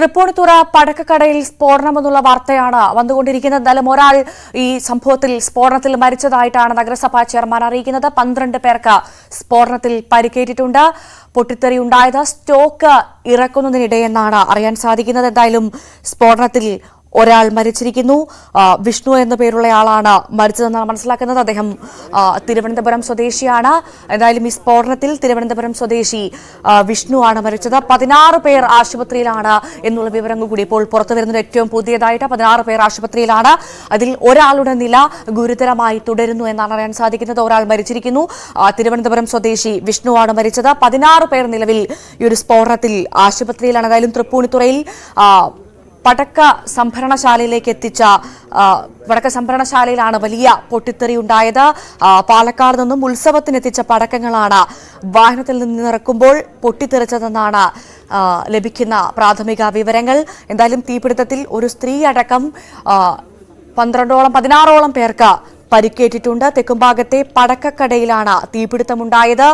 തൃപ്പൂണിത്തുറ പടക്കക്കടയിൽ സ്ഫോടനമെന്നുള്ള വാർത്തയാണ് വന്നുകൊണ്ടിരിക്കുന്നത്. എന്തായാലും ഒരാൾ ഈ സംഭവത്തിൽ സ്ഫോടനത്തിൽ മരിച്ചതായിട്ടാണ് നഗരസഭാ ചെയർമാൻ അറിയിക്കുന്നത്. 12 പേർക്ക് സ്ഫോടനത്തിൽ പരിക്കേറ്റിട്ടുണ്ട്. പൊട്ടിത്തെറി ഉണ്ടായത് സ്റ്റോക്ക് ഇറക്കുന്നതിനിടെയെന്നാണ് അറിയാൻ സാധിക്കുന്നത്. എന്തായാലും സ്ഫോടനത്തിൽ ഒരാൾ മരിച്ചിരിക്കുന്നു. വിഷ്ണു എന്ന പേരുള്ളയാളാണ് മരിച്ചതെന്നാണ് മനസ്സിലാക്കുന്നത്. അദ്ദേഹം തിരുവനന്തപുരം സ്വദേശിയാണ്. എന്തായാലും ഈ സ്ഫോടനത്തിൽ തിരുവനന്തപുരം സ്വദേശി വിഷ്ണു ആണ് മരിച്ചത്. 16 പേർ ആശുപത്രിയിലാണ് എന്നുള്ള വിവരങ്ങൾ കൂടി ഇപ്പോൾ പുറത്തു വരുന്നത്. ഏറ്റവും പുതിയതായിട്ട് 16 പേർ ആശുപത്രിയിലാണ്. അതിൽ ഒരാളുടെ നില ഗുരുതരമായി തുടരുന്നു എന്നാണ് അറിയാൻ സാധിക്കുന്നത്. ഒരാൾ മരിച്ചിരിക്കുന്നു. തിരുവനന്തപുരം സ്വദേശി വിഷ്ണു ആണ് മരിച്ചത്. 16 പേർ നിലവിൽ ഈ ഒരു സ്ഫോടനത്തിൽ ആശുപത്രിയിലാണ്. എന്തായാലും തൃപ്പൂണിത്തുറയിൽ പടക്ക സംഭരണശാലയിലേക്ക് എത്തിച്ച പടക്ക സംഭരണശാലയിലാണ് വലിയ പൊട്ടിത്തെറി ഉണ്ടായത്. പാലക്കാട് നിന്നും ഉത്സവത്തിനെത്തിച്ച പടക്കങ്ങളാണ് വാഹനത്തിൽ നിന്ന് ഇറക്കുമ്പോൾ പൊട്ടിത്തെറിച്ചതെന്നാണ് ലഭിക്കുന്ന പ്രാഥമിക വിവരങ്ങൾ. എന്തായാലും തീപിടുത്തത്തിൽ ഒരു സ്ത്രീ അടക്കം 16ഓളം പേർക്ക് പരിക്കേറ്റിട്ടുണ്ട്. തെക്കുംഭാഗത്തെ പടക്കക്കടയിലാണ് തീപിടുത്തമുണ്ടായത്.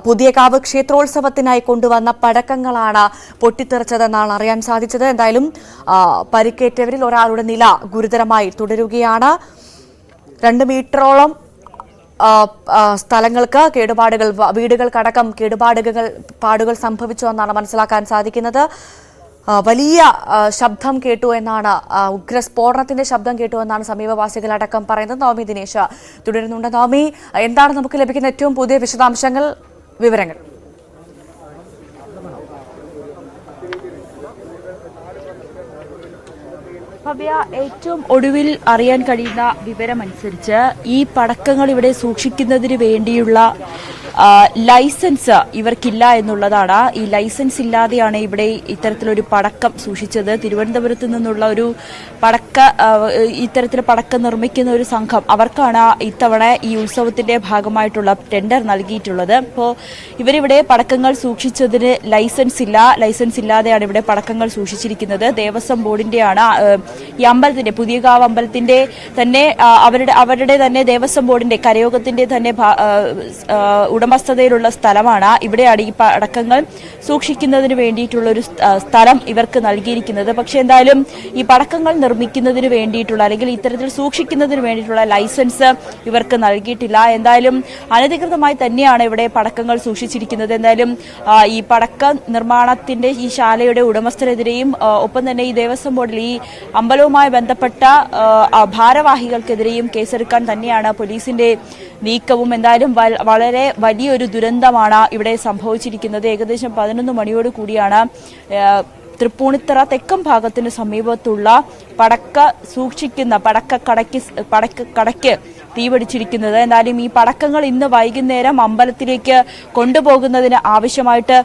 പുതിയകാവ് ക്ഷേത്രോത്സവത്തിനായി കൊണ്ടുവന്ന പടക്കങ്ങളാണ് പൊട്ടിത്തെറിച്ചതെന്നാണ് അറിയാൻ സാധിച്ചത്. എന്തായാലും പരിക്കേറ്റവരിൽ ഒരാളുടെ നില ഗുരുതരമായി തുടരുകയാണ്. 2 മീറ്ററോളം സ്ഥലങ്ങൾക്ക് കേടുപാടുകൾ, വീടുകൾക്കടക്കം കേടുപാടുകൾ സംഭവിച്ചു എന്നാണ് മനസ്സിലാക്കാൻ സാധിക്കുന്നത്. വലിയ ശബ്ദം കേട്ടു എന്നാണ്, ഉഗ്രസ്ഫോടനത്തിന്റെ ശബ്ദം കേട്ടു എന്നാണ് സമീപവാസികളടക്കം പറയുന്നത്. നവമി ദിനേശ് തുടരുന്നുണ്ട്. നവമി, എന്താണ് നമുക്ക് ലഭിക്കുന്ന ഏറ്റവും പുതിയ വിശദാംശങ്ങൾ, വിവരങ്ങൾ? ഭവ്യ, ഏറ്റവും ഒടുവിൽ അറിയാൻ കഴിയുന്ന വിവരമനുസരിച്ച് ഈ പടക്കങ്ങൾ ഇവിടെ സൂക്ഷിക്കുന്നതിന് വേണ്ടിയുള്ള ലൈസൻസ് ഇവർക്കില്ല എന്നുള്ളതാണ്. ഈ ലൈസൻസ് ഇല്ലാതെയാണ് ഇവിടെ ഇത്തരത്തിലൊരു പടക്കം സൂക്ഷിച്ചത്. തിരുവനന്തപുരത്ത് നിന്നുള്ള ഒരു ഇത്തരത്തിൽ പടക്കം നിർമ്മിക്കുന്ന ഒരു സംഘം, അവർക്കാണ് ഇത്തവണ ഈ ഉത്സവത്തിന്റെ ഭാഗമായിട്ടുള്ള ടെൻഡർ നൽകിയിട്ടുള്ളത്. അപ്പോൾ ഇവരിവിടെ പടക്കങ്ങൾ സൂക്ഷിച്ചതിന് ലൈസൻസ് ഇല്ലാതെയാണ് ഇവിടെ പടക്കങ്ങൾ സൂക്ഷിച്ചിരിക്കുന്നത്. ദേവസ്വം ബോർഡിന്റെയാണ് ഈ അമ്പലത്തിന്റെ, പുതിയകാവ് അമ്പലത്തിന്റെ തന്നെ അവരുടെ തന്നെ ദേവസ്വം ബോർഡിന്റെ, കരയോഗത്തിന്റെ തന്നെ ഉടമസ്ഥതയിലുള്ള സ്ഥലമാണ്. ഇവിടെയാണ് ഈ പടക്കങ്ങൾ സൂക്ഷിക്കുന്നതിന് വേണ്ടിയിട്ടുള്ള ഒരു സ്ഥലം ഇവർക്ക് നൽകിയിരിക്കുന്നത്. പക്ഷെ എന്തായാലും ഈ പടക്കങ്ങൾ നിർമ്മിക്കുന്നതിന് വേണ്ടിയിട്ടുള്ള, അല്ലെങ്കിൽ ഇത്തരത്തിൽ സൂക്ഷിക്കുന്നതിന് വേണ്ടിയിട്ടുള്ള ലൈസൻസ് ഇവർക്ക് നൽകിയിട്ടില്ല. എന്തായാലും അനധികൃതമായി തന്നെയാണ് ഇവിടെ പടക്കങ്ങൾ സൂക്ഷിച്ചിരിക്കുന്നത്. എന്തായാലും ഈ പടക്ക നിർമ്മാണത്തിന്റെ ഈ ശാലയുടെ ഉടമസ്ഥരെതിരെയും ഒപ്പം തന്നെ ഈ ദേവസ്വം ബോർഡിൽ ഈ അമ്പലവുമായി ബന്ധപ്പെട്ട ഭാരവാഹികൾക്കെതിരെയും കേസെടുക്കാൻ തന്നെയാണ് പോലീസിന്റെ നീക്കവും. എന്തായാലും വളരെ വലിയൊരു ദുരന്തമാണ് ഇവിടെ സംഭവിച്ചിരിക്കുന്നത്. ഏകദേശം 11 മണിയോട് കൂടിയാണ് തൃപ്പൂണിത്തുറ തെക്കം ഭാഗത്തിന് സമീപത്തുള്ള പടക്ക സൂക്ഷിക്കുന്ന പടക്കക്കടയ്ക്ക് തീപിടിച്ചിരിക്കുന്നത്. എന്നാലും ഈ പടക്കങ്ങൾ ഇന്ന് വൈകുന്നേരം അമ്പലത്തിലേക്ക് കൊണ്ടുപോകുന്നതിന് ആവശ്യമായിട്ട്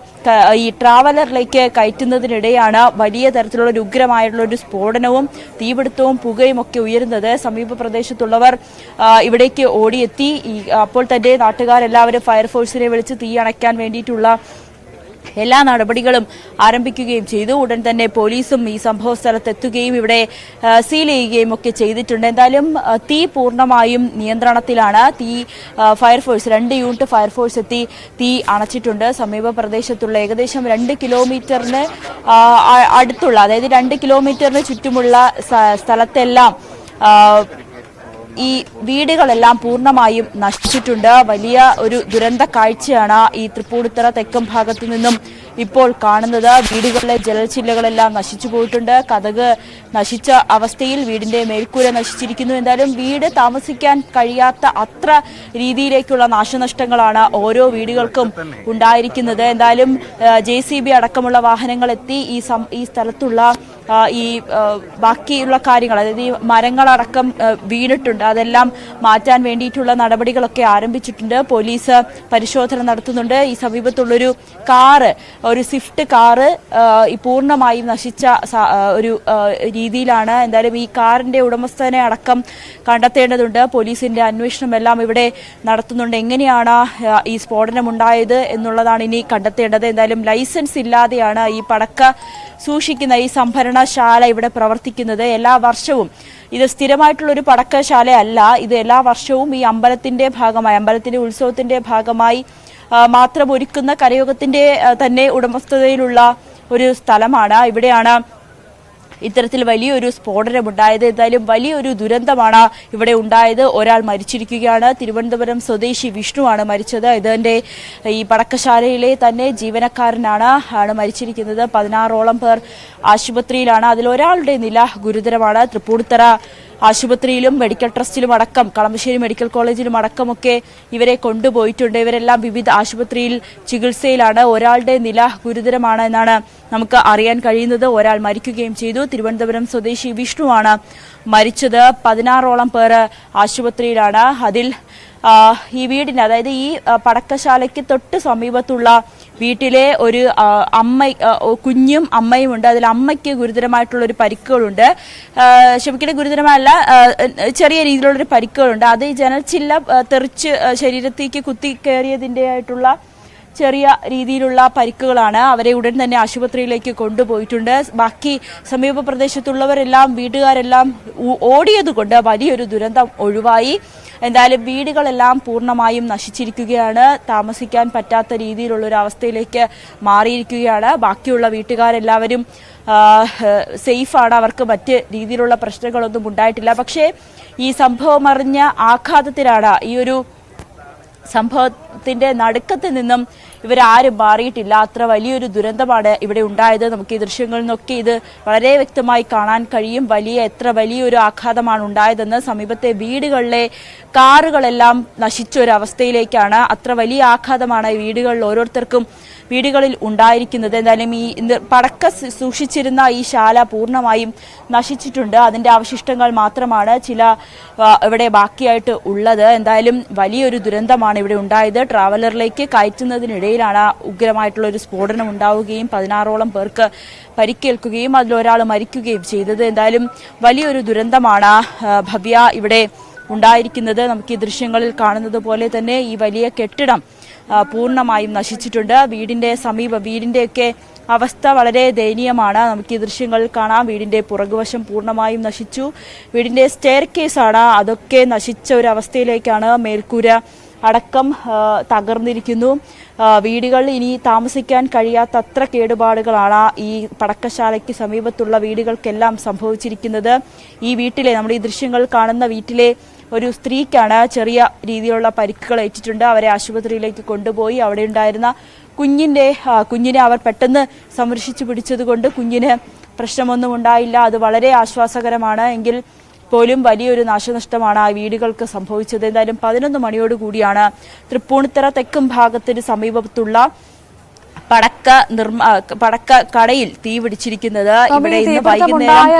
ഈ ട്രാവലറിലേക്ക് കയറ്റുന്നതിനിടെയാണ് വലിയ തരത്തിലുള്ള ഒരു ഉഗ്രമായിട്ടുള്ള ഒരു സ്ഫോടനവും തീപിടുത്തവും പുകയും ഒക്കെ ഉയരുന്നത്. സമീപ പ്രദേശത്തുള്ളവർ ഇവിടേക്ക് ഓടിയെത്തി. അപ്പോൾ തന്നെ നാട്ടുകാരെല്ലാവരും ഫയർഫോഴ്സിനെ വിളിച്ച് തീ അണയ്ക്കാൻ വേണ്ടിയിട്ടുള്ള എല്ലാ നടപടികളും ആരംഭിക്കുകയും ചെയ്തു. ഉടൻ തന്നെ പോലീസും ഈ സംഭവ സ്ഥലത്തെത്തുകയും ഇവിടെ സീൽ ചെയ്യുകയും ഒക്കെ ചെയ്തിട്ടുണ്ട്. എന്തായാലും തീ പൂർണ്ണമായും നിയന്ത്രണത്തിലാണ്. ഫയർഫോഴ്സ് 2 യൂണിറ്റ് ഫയർഫോഴ്സ് എത്തി തീ അണച്ചിട്ടുണ്ട്. സമീപ പ്രദേശത്തുള്ള ഏകദേശം 2 കിലോമീറ്ററിന് അടുത്തുള്ള, അതായത് 2 കിലോമീറ്ററിന് ചുറ്റുമുള്ള സ്ഥലത്തെല്ലാം ഈ വീടുകളെല്ലാം പൂർണ്ണമായും നശിച്ചിട്ടുണ്ട്. വലിയ ഒരു ദുരന്ത കാഴ്ചയാണ് ഈ തൃപ്പൂണിത്തുറ തെക്കും ഭാഗത്തു നിന്നും ഇപ്പോൾ കാണുന്നത്. വീടുകളിലെ ജലച്ചില്ലകളെല്ലാം നശിച്ചു പോയിട്ടുണ്ട്. കതക് നശിച്ച അവസ്ഥയിൽ, വീടിന്റെ മേൽക്കൂര നശിച്ചിരിക്കുന്നു. എന്തായാലും വീട് താമസിക്കാൻ കഴിയാത്ത അത്ര രീതിയിലേക്കുള്ള നാശനഷ്ടങ്ങളാണ് ഓരോ വീടുകൾക്കും ഉണ്ടായിരിക്കുന്നത്. എന്തായാലും JCB അടക്കമുള്ള വാഹനങ്ങൾ എത്തി ഈ സ്ഥലത്തുള്ള ഈ ബാക്കിയുള്ള കാര്യങ്ങൾ, അതായത് ഈ മരങ്ങളടക്കം വീണിട്ടുണ്ട്, അതെല്ലാം മാറ്റാൻ വേണ്ടിയിട്ടുള്ള നടപടികളൊക്കെ ആരംഭിച്ചിട്ടുണ്ട്. പോലീസ് പരിശോധന നടത്തുന്നുണ്ട്. ഈ സമീപത്തുള്ളൊരു ഒരു സ്വിഫ്റ്റ് കാറ് പൂർണ്ണമായും നശിച്ച ഒരു രീതിയിലാണ്. എന്തായാലും ഈ കാറിന്റെ ഉടമസ്ഥനെ അടക്കം കണ്ടെത്തേണ്ടതുണ്ട്. പോലീസിന്റെ അന്വേഷണമെല്ലാം ഇവിടെ നടത്തുന്നുണ്ട്. എങ്ങനെയാണ് ഈ സ്ഫോടനം ഉണ്ടായത് എന്നുള്ളതാണ് ഇനി കണ്ടെത്തേണ്ടത്. എന്തായാലും ലൈസൻസ് ഇല്ലാതെയാണ് ഈ പടക്ക സൂക്ഷിക്കുന്ന ഈ സംഭരണശാല ഇവിടെ പ്രവർത്തിക്കുന്നത്. എല്ലാ വർഷവും ഇത് സ്ഥിരമായിട്ടുള്ളൊരു പടക്കശാലയല്ല. ഇത് എല്ലാ വർഷവും ഈ അമ്പലത്തിന്റെ ഭാഗമായി, അമ്പലത്തിന്റെ ഉത്സവത്തിന്റെ ഭാഗമായി മാത്രം ഒരുക്കുന്ന കരയോഗത്തിന്റെ തന്നെ ഉടമസ്ഥതയിലുള്ള ഒരു സ്ഥലമാണ്. ഇവിടെയാണ് ഇത്തരത്തിൽ വലിയൊരു സ്ഫോടനമുണ്ടായത്. എന്തായാലും വലിയൊരു ദുരന്തമാണ് ഇവിടെ ഉണ്ടായത്. ഒരാൾ മരിച്ചിരിക്കുകയാണ്. തിരുവനന്തപുരം സ്വദേശി വിഷ്ണുവാണ് മരിച്ചത്. ഇതിന്റെ ഈ പടക്കശാലയിലെ തന്നെ ജീവനക്കാരനാണ് മരിച്ചിരിക്കുന്നത്. 16ഓളം പേർ ആശുപത്രിയിലാണ്. അതിലൊരാളുടെ നില ഗുരുതരമാണ്. തൃപ്പൂണിത്തറ ആശുപത്രിയിലും മെഡിക്കൽ ട്രസ്റ്റിലും അടക്കം കളമശ്ശേരി മെഡിക്കൽ കോളേജിലും അടക്കമൊക്കെ ഇവരെ കൊണ്ടുപോയിട്ടുണ്ട്. ഇവരെല്ലാം വിവിധ ആശുപത്രിയിൽ ചികിത്സയിലാണ്. ഒരാളുടെ നില ഗുരുതരമാണ് എന്നാണ് നമുക്ക് അറിയാൻ കഴിയുന്നത്. ഒരാൾ മരിക്കുകയും ചെയ്തു. തിരുവനന്തപുരം സ്വദേശി വിഷ്ണുവാണ് മരിച്ചത്. 16ഓളം പേർ ആശുപത്രിയിലാണ്. അതിൽ ഈ വീടിന്, അതായത് ഈ പടക്കശാലയ്ക്ക് തൊട്ട് സമീപത്തുള്ള വീട്ടിലെ ഒരു കുഞ്ഞും അമ്മയും ഉണ്ട്. അതിൽ അമ്മയ്ക്ക് ഗുരുതരമായിട്ടുള്ള ഒരു പരിക്കുകളുണ്ട്. ക്ഷമിക്കട്ടെ, ഗുരുതരമല്ല, ചെറിയ രീതിയിലുള്ളൊരു പരിക്കുകളുണ്ട്. അത് ഈ ജനൽച്ചില്ല തെറിച്ച് ശരീരത്തേക്ക് കുത്തി കയറിയതിൻ്റെ ആയിട്ടുള്ള ചെറിയ രീതിയിലുള്ള പരിക്കുകളാണ്. അവരെ ഉടൻ തന്നെ ആശുപത്രിയിലേക്ക് കൊണ്ടുപോയിട്ടുണ്ട്. ബാക്കി സമീപ പ്രദേശത്തുള്ളവരെല്ലാം, വീട്ടുകാരെല്ലാം ഓടിയതുകൊണ്ട് വലിയൊരു ദുരന്തം ഒഴിവായി. എന്തായാലും വീടുകളെല്ലാം പൂർണ്ണമായും നശിച്ചിരിക്കുകയാണ്. താമസിക്കാൻ പറ്റാത്ത രീതിയിലുള്ള ഒരു അവസ്ഥയിലേക്ക് മാറിയിരിക്കുകയാണ്. ബാക്കിയുള്ള വീട്ടുകാരെല്ലാവരും സേഫാണ്. അവർക്ക് മറ്റ് രീതിയിലുള്ള പ്രശ്നങ്ങളൊന്നും ഉണ്ടായിട്ടില്ല. പക്ഷേ ഈ സംഭവം അറിഞ്ഞ ആഘാതത്തിലാണ്, ഈ ഒരു സംഭവത്തിന്റെ നടുക്കത്തിൽ നിന്നും ഇവരാരും മാറിയിട്ടില്ല. അത്ര വലിയൊരു ദുരന്തമാണ് ഇവിടെ ഉണ്ടായത്. നമുക്ക് ഈ ദൃശ്യങ്ങളിൽ നിന്നൊക്കെ ഇത് വളരെ വ്യക്തമായി കാണാൻ കഴിയും. എത്ര വലിയൊരു ആഘാതമാണ് ഉണ്ടായതെന്ന്. സമീപത്തെ വീടുകളിലെ കാറുകളെല്ലാം നശിച്ച ഒരു അവസ്ഥയിലേക്കാണ്. അത്ര വലിയ ആഘാതമാണ് വീടുകളിൽ ഓരോരുത്തർക്കും വീടുകളിൽ ഉണ്ടായിരിക്കുന്നത്. എന്തായാലും ഈ പടക്ക സൂക്ഷിച്ചിരുന്ന ഈ ശാല പൂർണ്ണമായും നശിച്ചിട്ടുണ്ട്. അതിന്റെ അവശിഷ്ടങ്ങൾ മാത്രമാണ് ഇവിടെ ബാക്കിയായിട്ട് ഉള്ളത്. എന്തായാലും വലിയൊരു ദുരന്തമാണ് ഇവിടെ ഉണ്ടായത്. ട്രാവലറിലേക്ക് കയറ്റുന്നതിനിടയിലാണ് ഉഗ്രമായിട്ടുള്ള ഒരു സ്ഫോടനം ഉണ്ടാവുകയും 16ഓളം പേർക്ക് പരിക്കേൽക്കുകയും അതിലൊരാൾ മരിക്കുകയും ചെയ്തത്. എന്തായാലും വലിയൊരു ദുരന്തമാണ് ഭവ്യ ഇവിടെ ഉണ്ടായിരിക്കുന്നത്. നമുക്ക് ഈ ദൃശ്യങ്ങളിൽ കാണുന്നത് പോലെ തന്നെ ഈ വലിയ കെട്ടിടം പൂർണ്ണമായും നശിച്ചിട്ടുണ്ട്. വീടിന്റെയൊക്കെ അവസ്ഥ വളരെ ദയനീയമാണ്. നമുക്ക് ഈ ദൃശ്യങ്ങളിൽ കാണാം. വീടിന്റെ പുറകുവശം പൂർണ്ണമായും നശിച്ചു. വീടിന്റെ സ്റ്റെയർ കേസാണ്, അതൊക്കെ നശിച്ച ഒരു അവസ്ഥയിലേക്കാണ്. മേൽക്കൂര അടക്കം തകർന്നിരിക്കുന്നു. വീടുകൾ ഇനി താമസിക്കാൻ കഴിയാത്തത്ര കേടുപാടുകളാണ് ഈ പടക്കശാലയ്ക്ക് സമീപത്തുള്ള വീടുകൾക്കെല്ലാം സംഭവിച്ചിരിക്കുന്നത്. ഈ വീട്ടിലെ, നമ്മുടെ ഈ ദൃശ്യങ്ങൾ കാണുന്ന വീട്ടിലെ ഒരു സ്ത്രീക്കാണ് ചെറിയ രീതിയിലുള്ള പരിക്കുകൾ ഏറ്റിട്ടുണ്ട്. അവരെ ആശുപത്രിയിലേക്ക് കൊണ്ടുപോയി. അവിടെ ഉണ്ടായിരുന്ന കുഞ്ഞിനെ അവർ പെട്ടെന്ന് സംരക്ഷിച്ചു പിടിച്ചതുകൊണ്ട് കുഞ്ഞിന് പ്രശ്നമൊന്നും ഉണ്ടായില്ല. അത് വളരെ ആശ്വാസകരമാണ്. എങ്കിൽ പോലും വലിയൊരു നാശനഷ്ടമാണ് ആ വീടുകൾക്ക് സംഭവിച്ചത്. എന്തായാലും 11 മണിയോടുകൂടിയാണ് തൃപ്പൂണിത്തറ തെക്കും ഭാഗത്തിന് സമീപത്തുള്ള പടക്ക കടയിൽ തീ പിടിച്ചിരിക്കുന്നത്. ഇവിടെ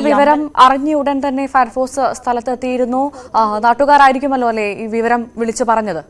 വിവരം അറിഞ്ഞ ഉടൻ തന്നെ ഫയർഫോഴ്സ് സ്ഥലത്തെത്തിയിരുന്നു. നാട്ടുകാരായിരിക്കുമല്ലോ അല്ലെ ഈ വിവരം വിളിച്ചു പറഞ്ഞത്?